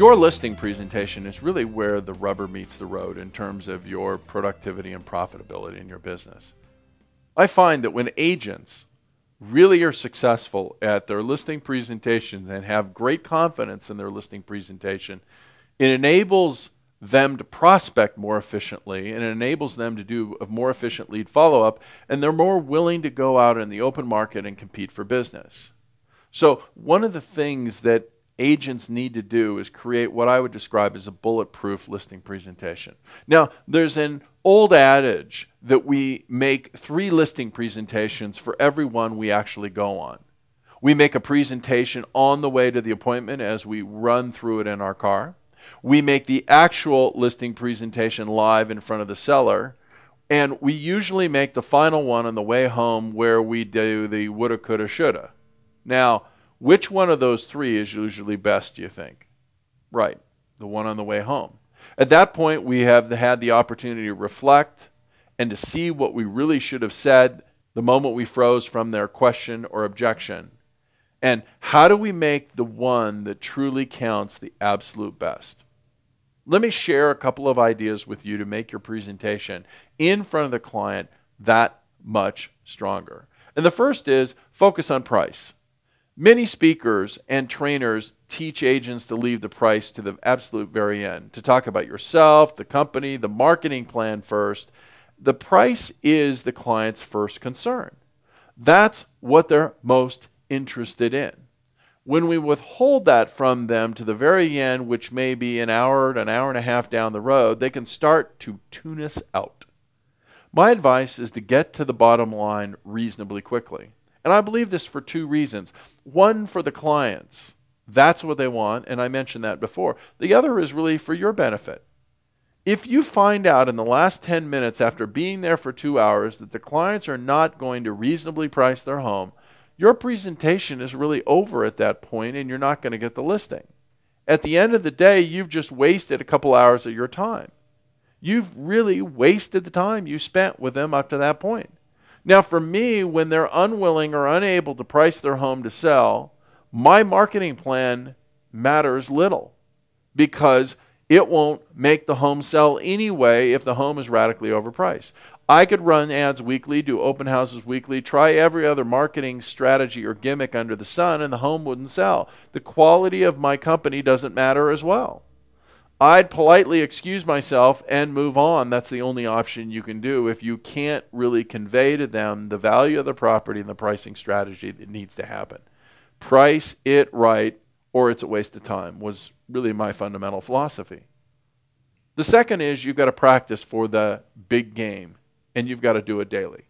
Your listing presentation is really where the rubber meets the road in terms of your productivity and profitability in your business. I find that when agents really are successful at their listing presentations and have great confidence in their listing presentation, it enables them to prospect more efficiently, and it enables them to do a more efficient lead follow-up, and they're more willing to go out in the open market and compete for business. So one of the things that agents need to do is create what I would describe as a bulletproof listing presentation. Now, there's an old adage that we make 3 listing presentations for every one we actually go on. We make a presentation on the way to the appointment as we run through it in our car. We make the actual listing presentation live in front of the seller, and we usually make the final one on the way home where we do the woulda, coulda, shoulda. Now, which one of those 3 is usually best, do you think? Right, the one on the way home. At that point, we have had the opportunity to reflect and to see what we really should have said the moment we froze from their question or objection. And how do we make the one that truly counts the absolute best? Let me share a couple of ideas with you to make your presentation in front of the client that much stronger. And the first is focus on price. Many speakers and trainers teach agents to leave the price to the absolute very end, to talk about yourself, the company, the marketing plan first. The price is the client's first concern. That's what they're most interested in. When we withhold that from them to the very end, which may be an hour to an hour and a half down the road, they can start to tune us out. My advice is to get to the bottom line reasonably quickly. And I believe this for 2 reasons. One, for the clients. That's what they want, and I mentioned that before. The other is really for your benefit. If you find out in the last 10 minutes after being there for 2 hours that the clients are not going to reasonably price their home, your presentation is really over at that point and you're not going to get the listing. At the end of the day, you've just wasted a couple hours of your time. You've really wasted the time you spent with them up to that point. Now, for me, when they're unwilling or unable to price their home to sell, my marketing plan matters little because it won't make the home sell anyway if the home is radically overpriced. I could run ads weekly, do open houses weekly, try every other marketing strategy or gimmick under the sun, and the home wouldn't sell. The quality of my company doesn't matter as well. I'd politely excuse myself and move on. That's the only option you can do if you can't really convey to them the value of the property and the pricing strategy that needs to happen. Price it right or it's a waste of time was really my fundamental philosophy. The second is you've got to practice for the big game, and you've got to do it daily.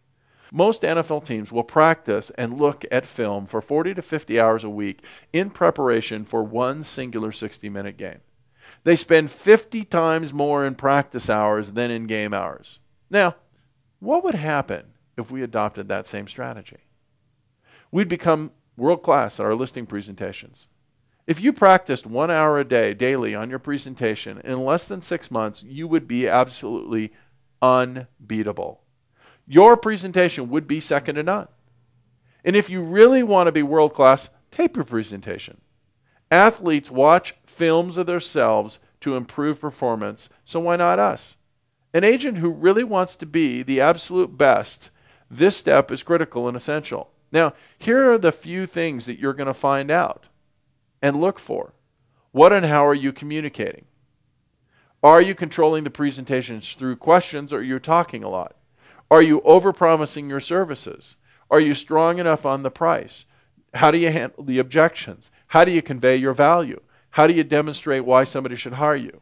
Most NFL teams will practice and look at film for 40 to 50 hours a week in preparation for one singular 60-minute game. They spend 50 times more in practice hours than in game hours. Now, what would happen if we adopted that same strategy? We'd become world-class at our listing presentations. If you practiced 1 hour a day daily on your presentation, in less than 6 months, you would be absolutely unbeatable. Your presentation would be second to none. And if you really want to be world-class, tape your presentation. Athletes watch films of themselves to improve performance, so why not us? An agent who really wants to be the absolute best, this step is critical and essential. Now, here are the few things that you're going to find out and look for. What and how are you communicating? Are you controlling the presentations through questions, or are you talking a lot? Are you overpromising your services? Are you strong enough on the price? How do you handle the objections? How do you convey your value? How do you demonstrate why somebody should hire you?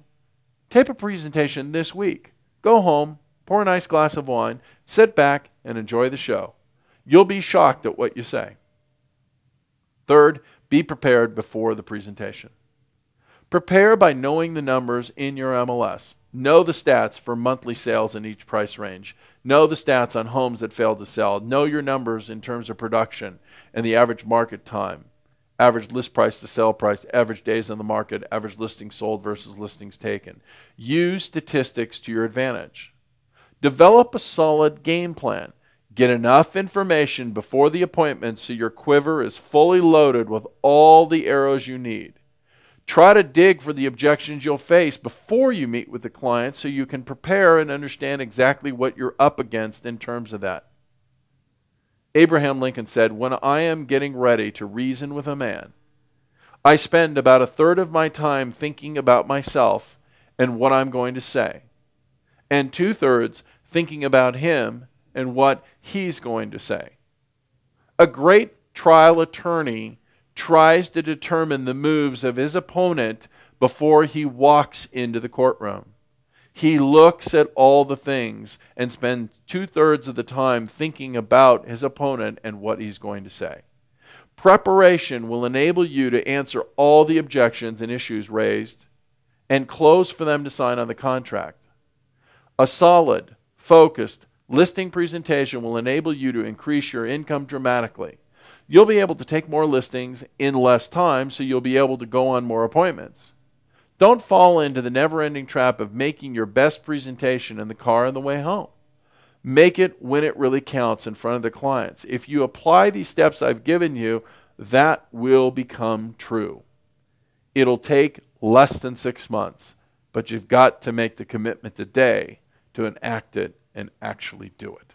Tape a presentation this week. Go home, pour a nice glass of wine, sit back, and enjoy the show. You'll be shocked at what you say. Third, be prepared before the presentation. Prepare by knowing the numbers in your MLS. Know the stats for monthly sales in each price range. Know the stats on homes that failed to sell. Know your numbers in terms of production and the average market time. Average list price to sell price, average days on the market, average listings sold versus listings taken. Use statistics to your advantage. Develop a solid game plan. Get enough information before the appointment so your quiver is fully loaded with all the arrows you need. Try to dig for the objections you'll face before you meet with the client so you can prepare and understand exactly what you're up against in terms of that. Abraham Lincoln said, "When I am getting ready to reason with a man, I spend about a third of my time thinking about myself and what I'm going to say, and 2/3 thinking about him and what he's going to say." A great trial attorney tries to determine the moves of his opponent before he walks into the courtroom. He looks at all the things and spends 2/3 of the time thinking about his opponent and what he's going to say. Preparation will enable you to answer all the objections and issues raised and close for them to sign on the contract. A solid, focused listing presentation will enable you to increase your income dramatically. You'll be able to take more listings in less time, so you'll be able to go on more appointments. Don't fall into the never-ending trap of making your best presentation in the car on the way home. Make it when it really counts in front of the clients. If you apply these steps I've given you, that will become true. It'll take less than 6 months, but you've got to make the commitment today to enact it and actually do it.